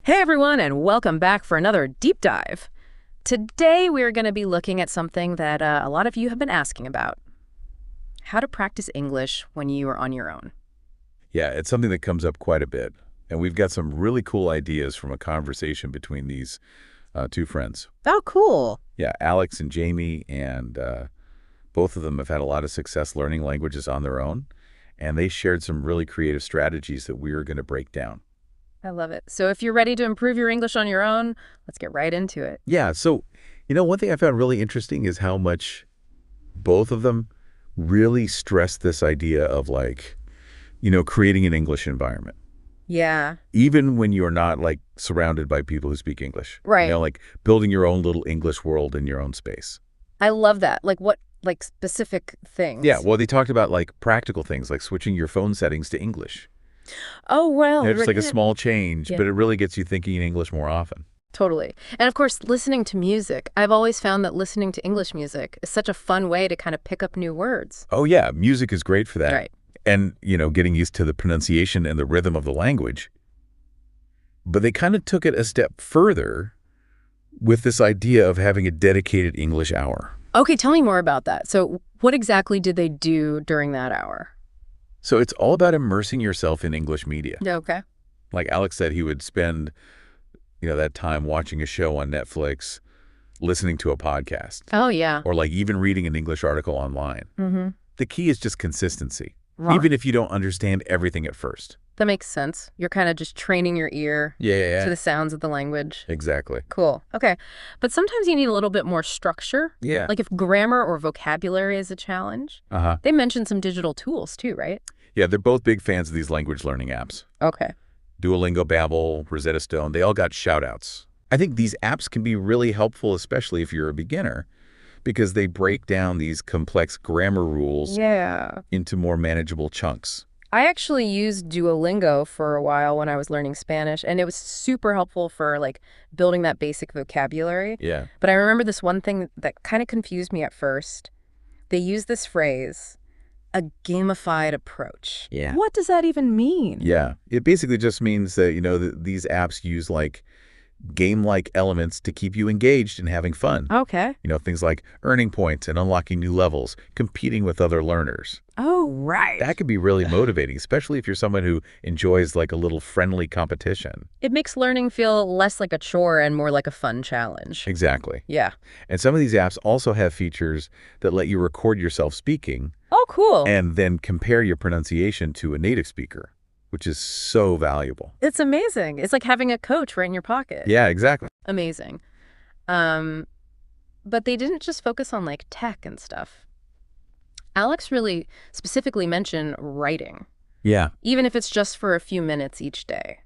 Hey everyone, and welcome back for another deep dive. Today we're going to be looking at something that a lot of you have been asking about. How to practice English when you are on your own. Yeah, it's something that comes up quite a bit. And we've got some really cool ideas from a conversation between these two friends. Oh, cool. Yeah, Alex and Jamie, and both of them have had a lot of success learning languages on their own. And they shared some really creative strategies that we are going to break down. I love it. So if you're ready to improve your English on your own, let's get right into it. Yeah, so, one thing I found really interesting is how much both of them really stressed this idea of creating an English environment. Yeah. Even when you're not surrounded by people who speak English. Right. Like building your own little English world in your own space. I love that. What specific things? Yeah, well, they talked about practical things like switching your phone settings to English. Oh, well. Just a small change, but it really gets you thinking in English more often. Totally. And of course, listening to music. I've always found that listening to English music is such a fun way to kind of pick up new words. Oh, yeah, music is great for that. Right. And, getting used to the pronunciation and the rhythm of the language. But they kind of took it a step further with this idea of having a dedicated English hour. Okay, tell me more about that. So what exactly did they do during that hour? So it's all about immersing yourself in English media. Okay. Like Alex said, he would spend, that time watching a show on Netflix, listening to a podcast. Oh, yeah. Or even reading an English article online. Mm-hmm. The key is just consistency, Right. even if you don't understand everything at first. That makes sense. You're kind of just training your ear Yeah. to the sounds of the language. Exactly. Cool. Okay. But sometimes you need a little bit more structure. Yeah. Like if grammar or vocabulary is a challenge. Uh-huh. They mentioned some digital tools too, right? Yeah, they're both big fans of these language learning apps. Okay. Duolingo, Babbel, Rosetta Stone, they all got shout-outs. I think these apps can be really helpful, especially if you're a beginner, because they break down these complex grammar rules into more manageable chunks. I actually used Duolingo for a while when I was learning Spanish, and it was super helpful for building that basic vocabulary. Yeah. But I remember this one thing that kind of confused me at first. They use this phrase, a gamified approach. Yeah. What does that even mean? Yeah. It basically just means that, these apps use game-like elements to keep you engaged and having fun. Okay. Things like earning points and unlocking new levels, competing with other learners. Oh, right. That could be really motivating, especially if you're someone who enjoys a little friendly competition. It makes learning feel less like a chore and more like a fun challenge. Exactly. Yeah. And some of these apps also have features that let you record yourself speaking. Oh, cool. And then compare your pronunciation to a native speaker, which is so valuable. It's amazing. It's like having a coach right in your pocket. Yeah, exactly. Amazing. But they didn't just focus on tech and stuff. Alex really specifically mentioned writing, Yeah. even if it's just for a few minutes each day.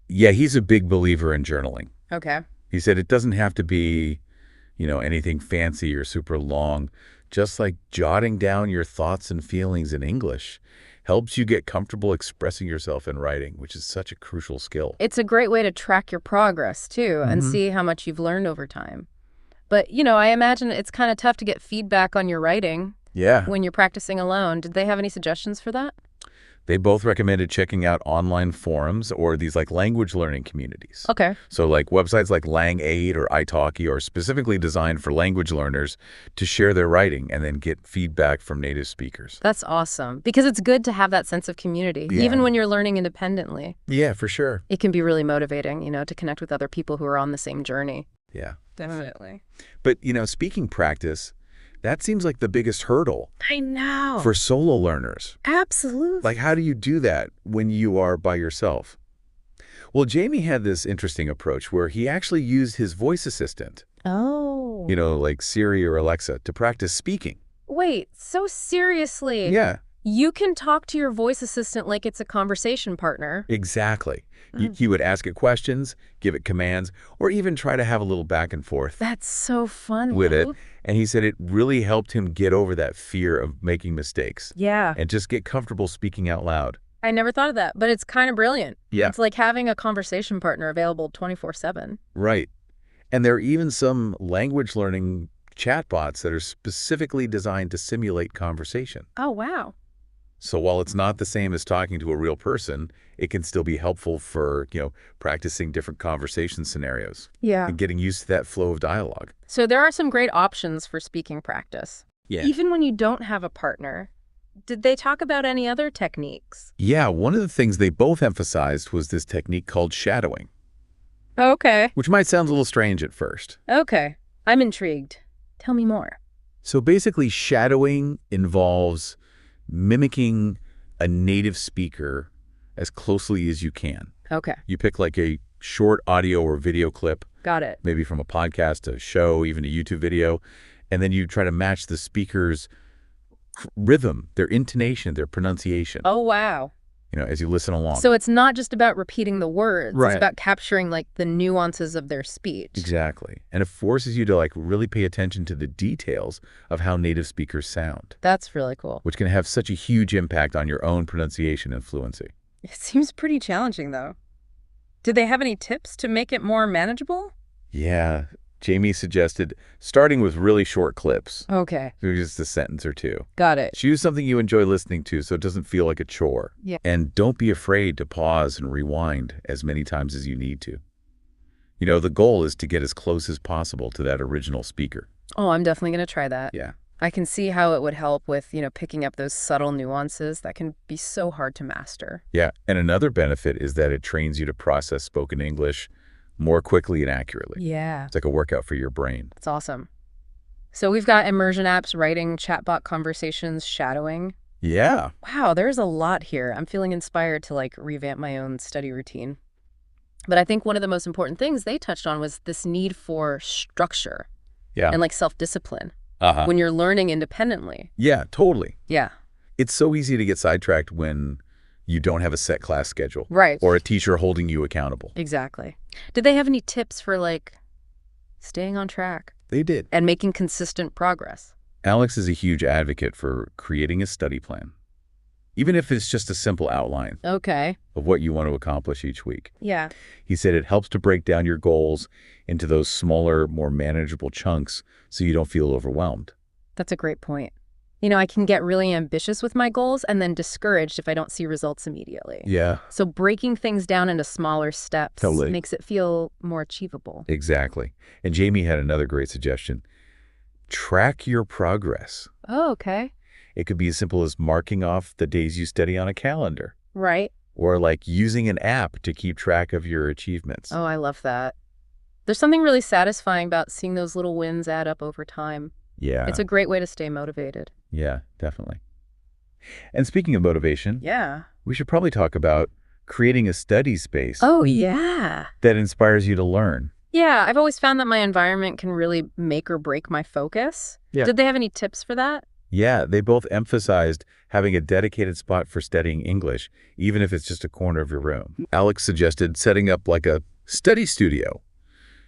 Yeah, he's a big believer in journaling. Okay. He said it doesn't have to be, anything fancy or super long. Just jotting down your thoughts and feelings in English helps you get comfortable expressing yourself in writing, which is such a crucial skill. It's a great way to track your progress, too, and see how much you've learned over time. But, I imagine it's kind of tough to get feedback on your writing. Yeah. When you're practicing alone. Did they have any suggestions for that? They both recommended checking out online forums or these language learning communities. Okay. So websites like Lang8 or italki are specifically designed for language learners to share their writing and then get feedback from native speakers. That's awesome. Because it's good to have that sense of community, even when you're learning independently. Yeah, for sure. It can be really motivating, to connect with other people who are on the same journey. Yeah. Definitely. But, speaking practice, that seems like the biggest hurdle. I know. For solo learners. Absolutely. How do you do that when you are by yourself? Well, Jamie had this interesting approach where he actually used his voice assistant. Oh. Like Siri or Alexa, to practice speaking. Wait, so seriously? Yeah. You can talk to your voice assistant like it's a conversation partner. Exactly. He would ask it questions, give it commands, or even try to have a little back and forth. That's so fun. With it. And he said it really helped him get over that fear of making mistakes. Yeah. And just get comfortable speaking out loud. I never thought of that, but it's kind of brilliant. Yeah. It's like having a conversation partner available 24/7. Right. And there are even some language learning chatbots that are specifically designed to simulate conversation. Oh, wow. So while it's not the same as talking to a real person, it can still be helpful for, practicing different conversation scenarios Yeah. and getting used to that flow of dialogue. So there are some great options for speaking practice. Yeah. Even when you don't have a partner. Did they talk about any other techniques? Yeah, one of the things they both emphasized was this technique called shadowing, Okay. which might sound a little strange at first. Okay. I'm intrigued. Tell me more. So basically, shadowing involves mimicking a native speaker as closely as you can. Okay. You pick like a short audio or video clip, Got it. maybe from a podcast, a show, even a YouTube video, and then you try to match the speaker's rhythm, their intonation, their pronunciation, Oh, wow. as you listen along. So it's not just about repeating the words. Right. It's about capturing, like, the nuances of their speech. Exactly. And it forces you to really pay attention to the details of how native speakers sound, That's really cool. which can have such a huge impact on your own pronunciation and fluency. It seems pretty challenging, though. Did they have any tips to make it more manageable? Yeah. Jamie suggested starting with really short clips, Okay. just a sentence or two. Got it. Choose something you enjoy listening to so it doesn't feel like a chore. Yeah. And don't be afraid to pause and rewind as many times as you need to. The goal is to get as close as possible to that original speaker. Oh, I'm definitely going to try that. Yeah. I can see how it would help with, picking up those subtle nuances that can be so hard to master. Yeah. And another benefit is that it trains you to process spoken English more quickly and accurately. Yeah. It's like a workout for your brain. That's awesome. So we've got immersion apps, writing, chatbot conversations, shadowing. Yeah. Wow, there's a lot here. I'm feeling inspired to revamp my own study routine. But I think one of the most important things they touched on was this need for structure Yeah. and self-discipline Uh-huh. when you're learning independently. Yeah, totally. Yeah. It's so easy to get sidetracked when you don't have a set class schedule. Right. Or a teacher holding you accountable. Exactly. Did they have any tips for staying on track They did. and making consistent progress? Alex is a huge advocate for creating a study plan, even if it's just a simple outline Okay. of what you want to accomplish each week. Yeah. He said it helps to break down your goals into those smaller, more manageable chunks so you don't feel overwhelmed. That's a great point. I can get really ambitious with my goals and then discouraged if I don't see results immediately. Yeah, So breaking things down into smaller steps Totally. makes it feel more achievable. exactly. And Jamie had another great suggestion. Track your progress. Oh, okay. It could be as simple as marking off the days you study on a calendar, Right. or using an app to keep track of your achievements. Oh, I love that. There's something really satisfying about seeing those little wins add up over time. Yeah, It's a great way to stay motivated. yeah, definitely. And speaking of motivation, Yeah. we should probably talk about creating a study space Oh, yeah. that inspires you to learn. Yeah, I've always found that my environment can really make or break my focus. Yeah. Did they have any tips for that? Yeah, they both emphasized having a dedicated spot for studying English, even if it's just a corner of your room. Alex suggested setting up a study studio,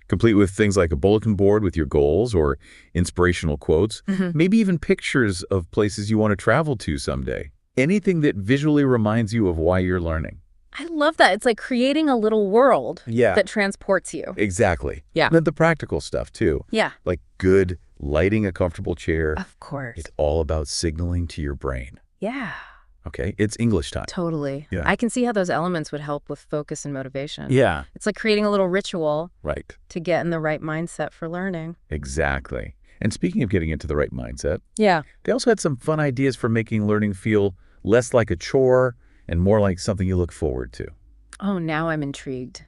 complete with things like a bulletin board with your goals or inspirational quotes, maybe even pictures of places you want to travel to someday. Anything that visually reminds you of why you're learning. I love that. It's like creating a little world Yeah. that transports you. Exactly. Yeah. And then the practical stuff, too. Yeah. Like good lighting a comfortable chair. Of course. It's all about signaling to your brain. Yeah. Okay? It's English time. Totally. Yeah. I can see how those elements would help with focus and motivation. Yeah. It's like creating a little ritual Right. to get in the right mindset for learning. Exactly. And speaking of getting into the right mindset, Yeah. they also had some fun ideas for making learning feel less like a chore and more like something you look forward to. Oh, now I'm intrigued.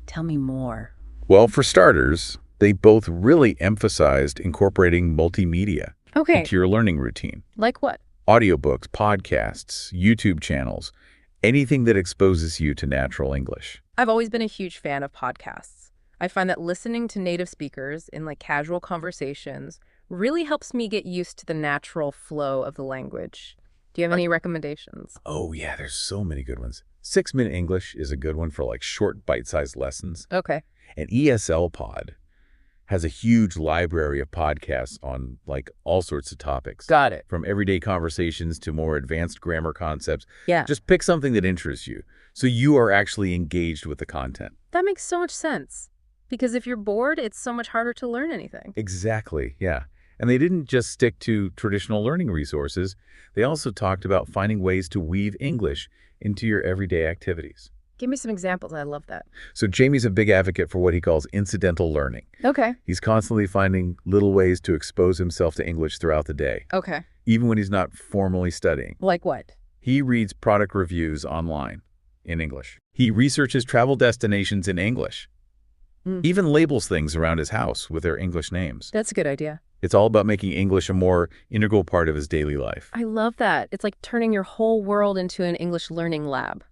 Tell me more. Well, for starters, they both really emphasized incorporating multimedia Okay. into your learning routine. Like what? Audiobooks, podcasts, YouTube channels, anything that exposes you to natural English. I've always been a huge fan of podcasts. I find that listening to native speakers in casual conversations really helps me get used to the natural flow of the language. Do you have any recommendations? Oh, yeah, there's so many good ones. 6-Minute English is a good one for short bite-sized lessons. Okay. And ESL Pod has a huge library of podcasts on all sorts of topics. Got it. From everyday conversations to more advanced grammar concepts. Yeah. Just pick something that interests you so you are actually engaged with the content. That makes so much sense. Because if you're bored, it's so much harder to learn anything. Exactly, yeah. And they didn't just stick to traditional learning resources. They also talked about finding ways to weave English into your everyday activities. Give me some examples. I love that. So Jamie's a big advocate for what he calls incidental learning. Okay. He's constantly finding little ways to expose himself to English throughout the day, Okay. even when he's not formally studying. Like what? He reads product reviews online in English. He researches travel destinations in English. Even labels things around his house with their English names. That's a good idea. It's all about making English a more integral part of his daily life. I love that. It's like turning your whole world into an English learning lab.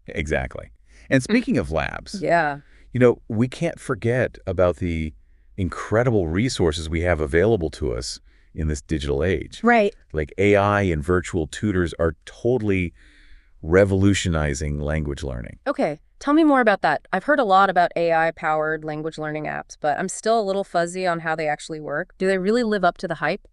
Exactly. And speaking of labs, Yeah. we can't forget about the incredible resources we have available to us in this digital age. Right. Like AI and virtual tutors are totally revolutionizing language learning. Okay. Tell me more about that. I've heard a lot about AI-powered language learning apps, but I'm still a little fuzzy on how they actually work. Do they really live up to the hype?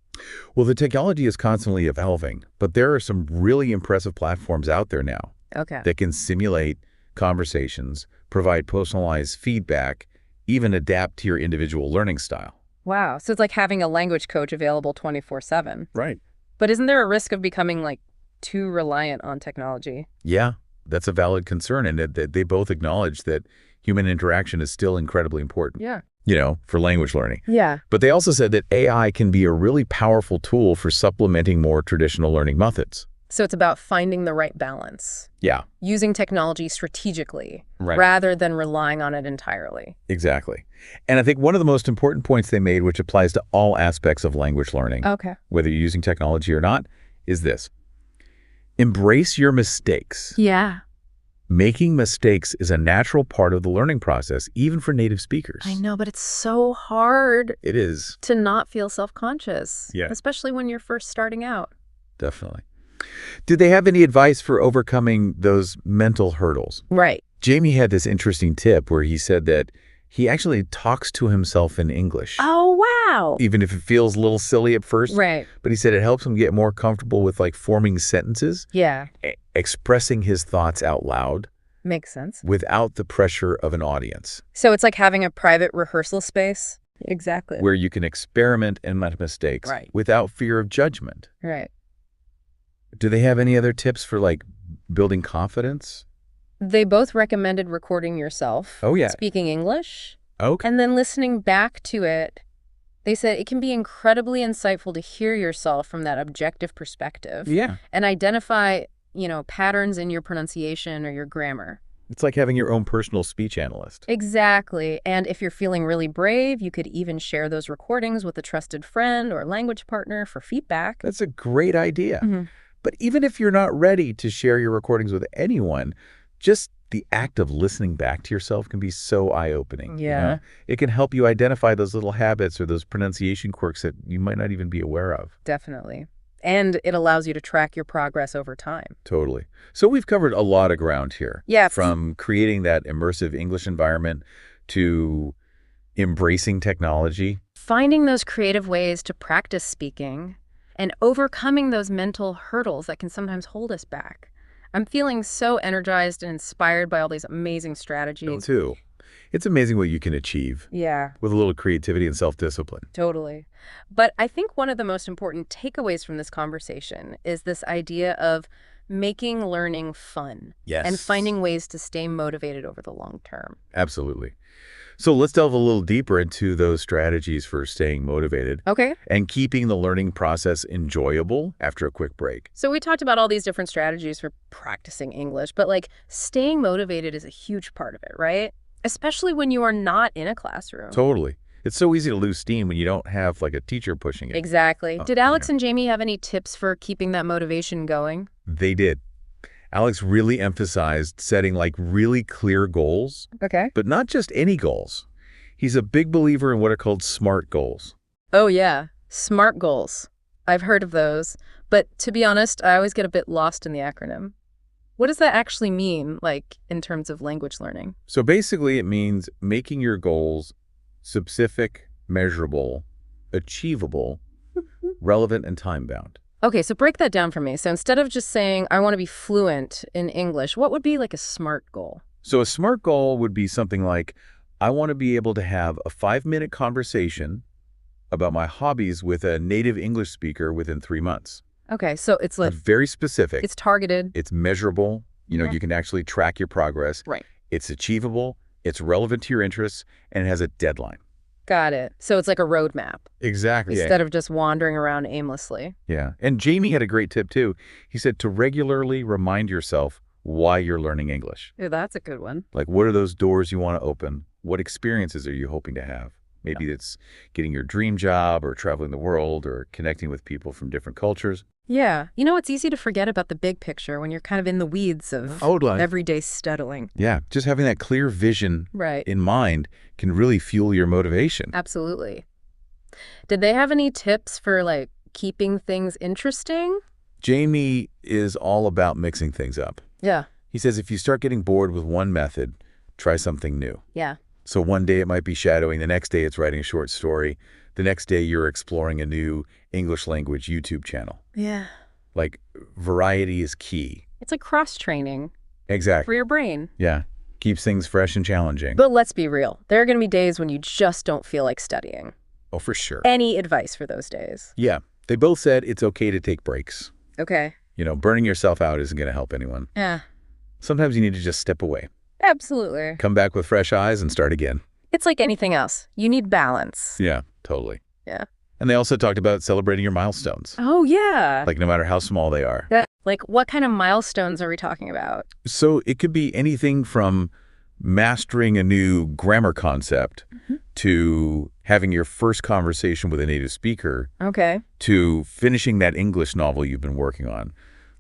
Well, the technology is constantly evolving, but there are some really impressive platforms out there now Okay. that can simulate conversations, provide personalized feedback, even adapt to your individual learning style. Wow. So it's like having a language coach available 24/7. Right. But isn't there a risk of becoming like too reliant on technology? Yeah, that's a valid concern, and they both acknowledge that human interaction is still incredibly important, Yeah. for language learning. Yeah. But they also said that AI can be a really powerful tool for supplementing more traditional learning methods. So it's about finding the right balance, Yeah, using technology strategically right. rather than relying on it entirely. Exactly. And I think one of the most important points they made, which applies to all aspects of language learning, Okay. whether you're using technology or not, is this. Embrace your mistakes. Yeah. Making mistakes is a natural part of the learning process, even for native speakers. I know, but it's so hard It is. to not feel self-conscious, Yeah. especially when you're first starting out. Definitely. Did they have any advice for overcoming those mental hurdles? Right. Jamie had this interesting tip where he said that he actually talks to himself in English, Oh, wow. even if it feels a little silly at first. Right. But he said it helps him get more comfortable with forming sentences, Yeah. expressing his thoughts out loud Makes sense. without the pressure of an audience, So it's like having a private rehearsal space? Exactly. where you can experiment and make mistakes Right. without fear of judgment. Right. Do they have any other tips for building confidence? They both recommended recording yourself. Oh, yeah. Speaking English. Okay. And then listening back to it. They said it can be incredibly insightful to hear yourself from that objective perspective. Yeah. And identify, patterns in your pronunciation or your grammar. It's like having your own personal speech analyst. Exactly. And if you're feeling really brave, you could even share those recordings with a trusted friend or language partner for feedback. That's a great idea. Mm-hmm. But even if you're not ready to share your recordings with anyone, just the act of listening back to yourself can be so eye-opening. Yeah. It can help you identify those little habits or those pronunciation quirks that you might not even be aware of. Definitely. And it allows you to track your progress over time. Totally. So we've covered a lot of ground here. Yeah. From creating that immersive English environment to embracing technology. Finding those creative ways to practice speaking and overcoming those mental hurdles that can sometimes hold us back. I'm feeling so energized and inspired by all these amazing strategies. Me too. It's amazing what you can achieve Yeah, with a little creativity and self-discipline. totally. But I think one of the most important takeaways from this conversation is this idea of making learning fun. Yes. And finding ways to stay motivated over the long term. Absolutely. So let's delve a little deeper into those strategies for staying motivated Okay. and keeping the learning process enjoyable after a quick break. So we talked about all these different strategies for practicing English, but staying motivated is a huge part of it, right? Especially when you are not in a classroom. Totally. It's so easy to lose steam when you don't have a teacher pushing it. Exactly. Did Alex Yeah. and Jamie have any tips for keeping that motivation going? They did. Alex really emphasized setting really clear goals, Okay. but not just any goals. He's a big believer in what are called SMART goals. Oh, yeah. SMART goals. I've heard of those. But to be honest, I always get a bit lost in the acronym. What does that actually mean, in terms of language learning? So basically it means making your goals specific, measurable, achievable, relevant, and time-bound. Okay, so break that down for me. So instead of just saying, I want to be fluent in English, what would be a SMART goal? So a SMART goal would be something like, I want to be able to have a 5-minute conversation about my hobbies with a native English speaker within 3 months. Okay, so it's like, It's very specific. it's targeted. It's measurable. Yeah. You can actually track your progress. Right. It's achievable. It's relevant to your interests, and it has a deadline. Got it. So it's like a roadmap Exactly. instead of just wandering around aimlessly. Yeah. And Jamie had a great tip, too. He said to regularly remind yourself why you're learning English. Yeah, that's a good one. Like, what are those doors you want to open? What experiences are you hoping to have? Maybe it's getting your dream job or traveling the world or connecting with people from different cultures. Yeah. It's easy to forget about the big picture when you're kind of in the weeds of everyday studying. Yeah. Just having that clear vision in mind can really fuel your motivation. Absolutely. Did they have any tips for, like, keeping things interesting? Jamie is all about mixing things up. Yeah. He says if you start getting bored with one method, try something new. Yeah. So one day it might be shadowing, the next day it's writing a short story, the next day you're exploring a new English language YouTube channel. Yeah. Like, variety is key. It's like cross-training Exactly. for your brain. Yeah. Keeps things fresh and challenging. But let's be real. There are going to be days when you just don't feel like studying. Oh, for sure. Any advice for those days? Yeah. They both said it's okay to take breaks. Okay. Burning yourself out isn't going to help anyone. Yeah. Sometimes you need to just step away. Absolutely. Come back with fresh eyes and start again. It's like anything else. You need balance. Yeah, totally. Yeah. And they also talked about celebrating your milestones. Oh, yeah. Like, no matter how small they are. Like, what kind of milestones are we talking about? So it could be anything from mastering a new grammar concept to having your first conversation with a native speaker Okay. to finishing that English novel you've been working on.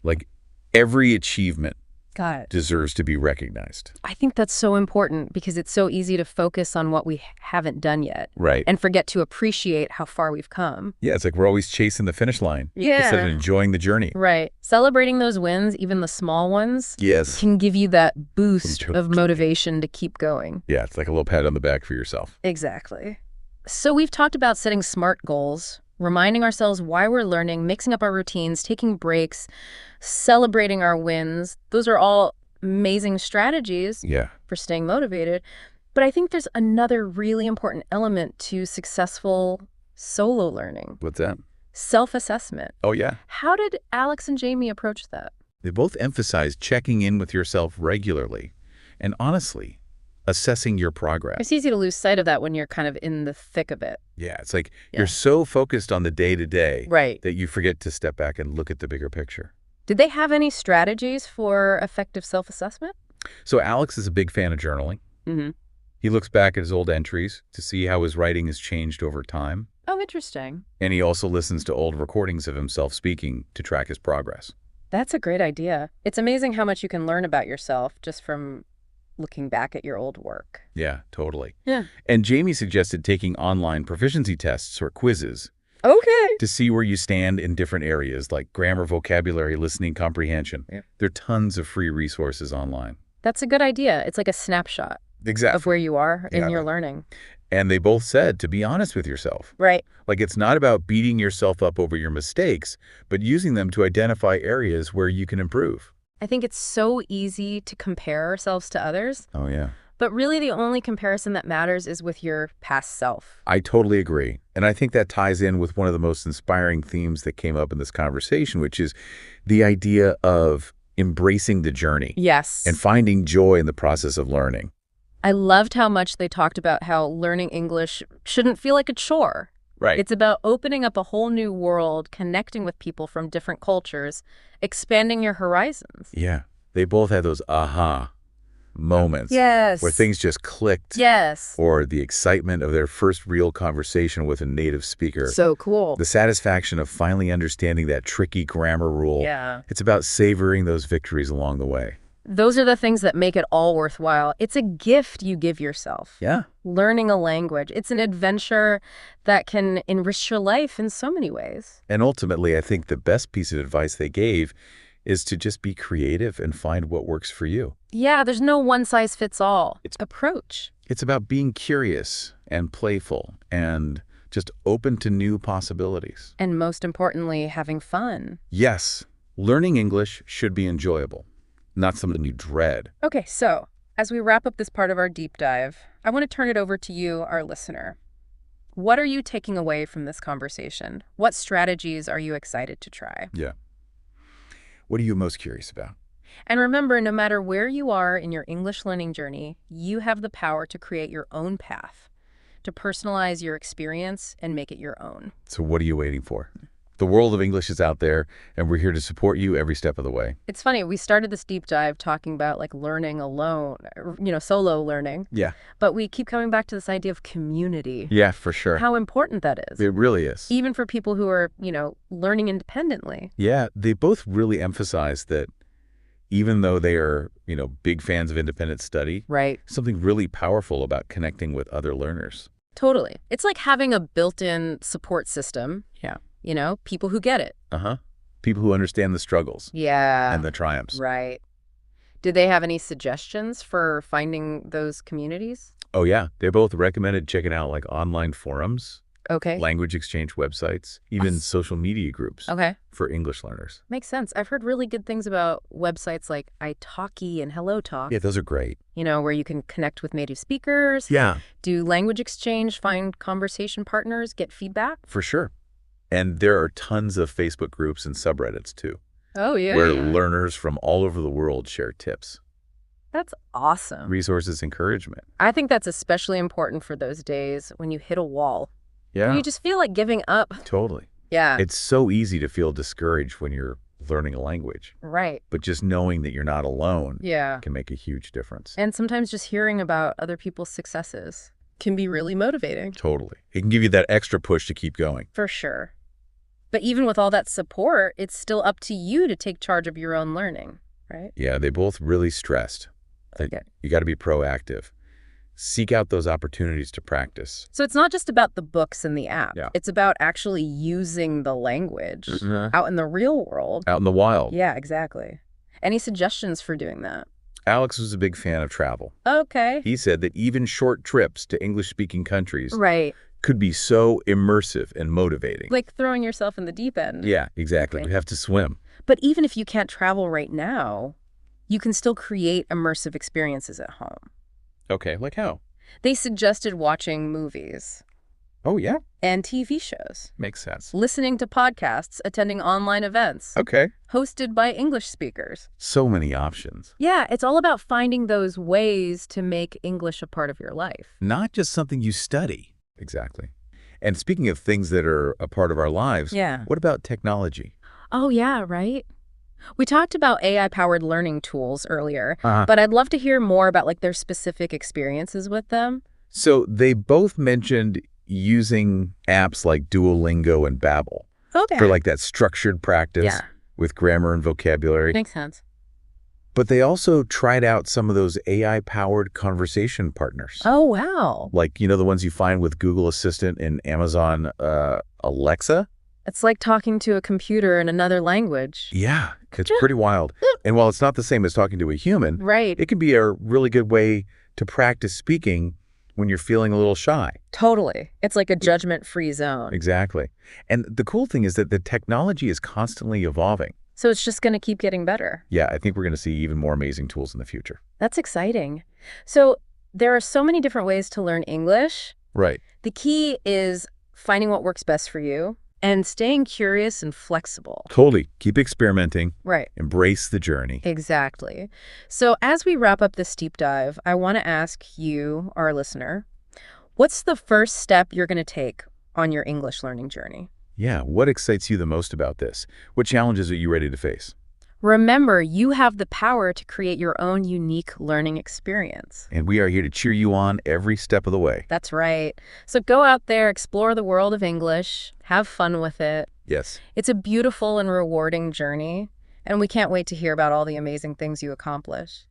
Like, every achievement Got it. deserves to be recognized. I think that's so important because it's so easy to focus on what we haven't done yet. Right. And forget to appreciate how far we've come. Yeah, it's like we're always chasing the finish line instead of enjoying the journey. Right. Celebrating those wins, even the small ones, Yes. can give you that boost of motivation to keep going. Yeah, it's like a little pat on the back for yourself. Exactly. So we've talked about setting SMART goals, reminding ourselves why we're learning, mixing up our routines, taking breaks, celebrating our wins. Those are all amazing strategies for staying motivated. But I think there's another really important element to successful solo learning. What's that? Self-assessment. Oh, yeah. How did Alex and Jamie approach that? They both emphasize checking in with yourself regularly and honestly assessing your progress. It's easy to lose sight of that when you're kind of in the thick of it. Yeah, it's like you're so focused on the day-to-day Right. that you forget to step back and look at the bigger picture. Did they have any strategies for effective self-assessment? So Alex is a big fan of journaling. Mm-hmm. He looks back at his old entries to see how his writing has changed over time. Oh, interesting. And he also listens to old recordings of himself speaking to track his progress. That's a great idea. It's amazing how much you can learn about yourself just from looking back at your old work. Yeah, totally. Yeah. And Jamie suggested taking online proficiency tests or quizzes Okay. to see where you stand in different areas like grammar, vocabulary, listening, comprehension. Yeah. There are tons of free resources online. That's a good idea. It's like a snapshot Exactly. of where you are in your learning. And they both said to be honest with yourself. Right. Like, it's not about beating yourself up over your mistakes, but using them to identify areas where you can improve. I think it's so easy to compare ourselves to others, Oh, yeah. but really the only comparison that matters is with your past self. I totally agree. And I think that ties in with one of the most inspiring themes that came up in this conversation, which is the idea of embracing the journey. Yes. And finding joy in the process of learning. I loved how much they talked about how learning English shouldn't feel like a chore. Right. It's about opening up a whole new world, connecting with people from different cultures, expanding your horizons. Yeah. They both had those aha moments. Yes. Where things just clicked. Yes. Or the excitement of their first real conversation with a native speaker. So cool. The satisfaction of finally understanding that tricky grammar rule. Yeah. It's about savoring those victories along the way. Those are the things that make it all worthwhile. It's a gift you give yourself. Yeah. Learning a language. It's an adventure that can enrich your life in so many ways. And ultimately, I think the best piece of advice they gave is to just be creative and find what works for you. Yeah, there's no one-size-fits-all approach. It's about being curious and playful and just open to new possibilities. And most importantly, having fun. Yes, learning English should be enjoyable, not something you dread. Okay, so as we wrap up this part of our deep dive, I want to turn it over to you, our listener. What are you taking away from this conversation? What strategies are you excited to try? Yeah. What are you most curious about? And remember, no matter where you are in your English learning journey, you have the power to create your own path, to personalize your experience and make it your own. So what are you waiting for? The world of English is out there, and we're here to support you every step of the way. It's funny, we started this deep dive talking about like learning alone, solo learning, Yeah. but we keep coming back to this idea of community, Yeah, for sure. how important that is, It really is. even for people who are, learning independently. Yeah, they both really emphasize that even though they are, big fans of independent study, Right. something really powerful about connecting with other learners. Totally. It's like having a built-in support system. Yeah. People who get it. Uh-huh. People who understand the struggles Yeah. and the triumphs. Right. Did they have any suggestions for finding those communities? Oh, yeah. They both recommended checking out like online forums, Okay. language exchange websites, even social media groups Okay. for English learners. Makes sense. I've heard really good things about websites like italki and HelloTalk, Yeah, those are great. where you can connect with native speakers, Yeah, do language exchange, find conversation partners, get feedback. for sure. And there are tons of Facebook groups and subreddits, too, Oh, yeah. where learners from all over the world share tips, That's awesome. resources, encouragement. I think that's especially important for those days when you hit a wall. Yeah, You just feel like giving up. totally. Yeah. It's so easy to feel discouraged when you're learning a language, Right. but just knowing that you're not alone Yeah. can make a huge difference. And sometimes just hearing about other people's successes can be really motivating. Totally. It can give you that extra push to keep going. For sure. But even with all that support, it's still up to you to take charge of your own learning, right? Yeah, they both really stressed that Okay. you got to be proactive. Seek out those opportunities to practice. So it's not just about the books and the app. Yeah. It's about actually using the language out in the real world. Out in the wild. Yeah, exactly. Any suggestions for doing that? Alex was a big fan of travel. Okay. He said that even short trips to English-speaking countries Right. could be so immersive and motivating. Like throwing yourself in the deep end. Yeah, exactly. Okay. You have to swim. But even if you can't travel right now, you can still create immersive experiences at home. Okay, like how? They suggested watching movies Oh, yeah? and TV shows, Makes sense. listening to podcasts, attending online events Okay. hosted by English speakers. So many options. Yeah, it's all about finding those ways to make English a part of your life. Not just something you study. Exactly. And speaking of things that are a part of our lives, Yeah. what about technology? Oh, yeah, right? We talked about AI-powered learning tools earlier, Uh-huh. but I'd love to hear more about like their specific experiences with them. So they both mentioned using apps like Duolingo and Babbel Okay. for like that structured practice Yeah. with grammar and vocabulary. Makes sense. But they also tried out some of those AI-powered conversation partners. Oh, wow. Like, the ones you find with Google Assistant and Amazon Alexa? It's like talking to a computer in another language. Yeah, it's pretty wild. And while it's not the same as talking to a human, Right. it can be a really good way to practice speaking when you're feeling a little shy. Totally. It's like a judgment-free zone. Exactly. And the cool thing is that the technology is constantly evolving. So it's just going to keep getting better. Yeah, I think we're going to see even more amazing tools in the future. That's exciting. So there are so many different ways to learn English. Right. The key is finding what works best for you and staying curious and flexible. Totally. Keep experimenting. Right. Embrace the journey. Exactly. So as we wrap up this deep dive, I want to ask you, our listener, what's the first step you're going to take on your English learning journey? Yeah, what excites you the most about this? What challenges are you ready to face? Remember, you have the power to create your own unique learning experience. And we are here to cheer you on every step of the way. That's right. So go out there, explore the world of English, have fun with it. Yes. It's a beautiful and rewarding journey, and we can't wait to hear about all the amazing things you accomplish.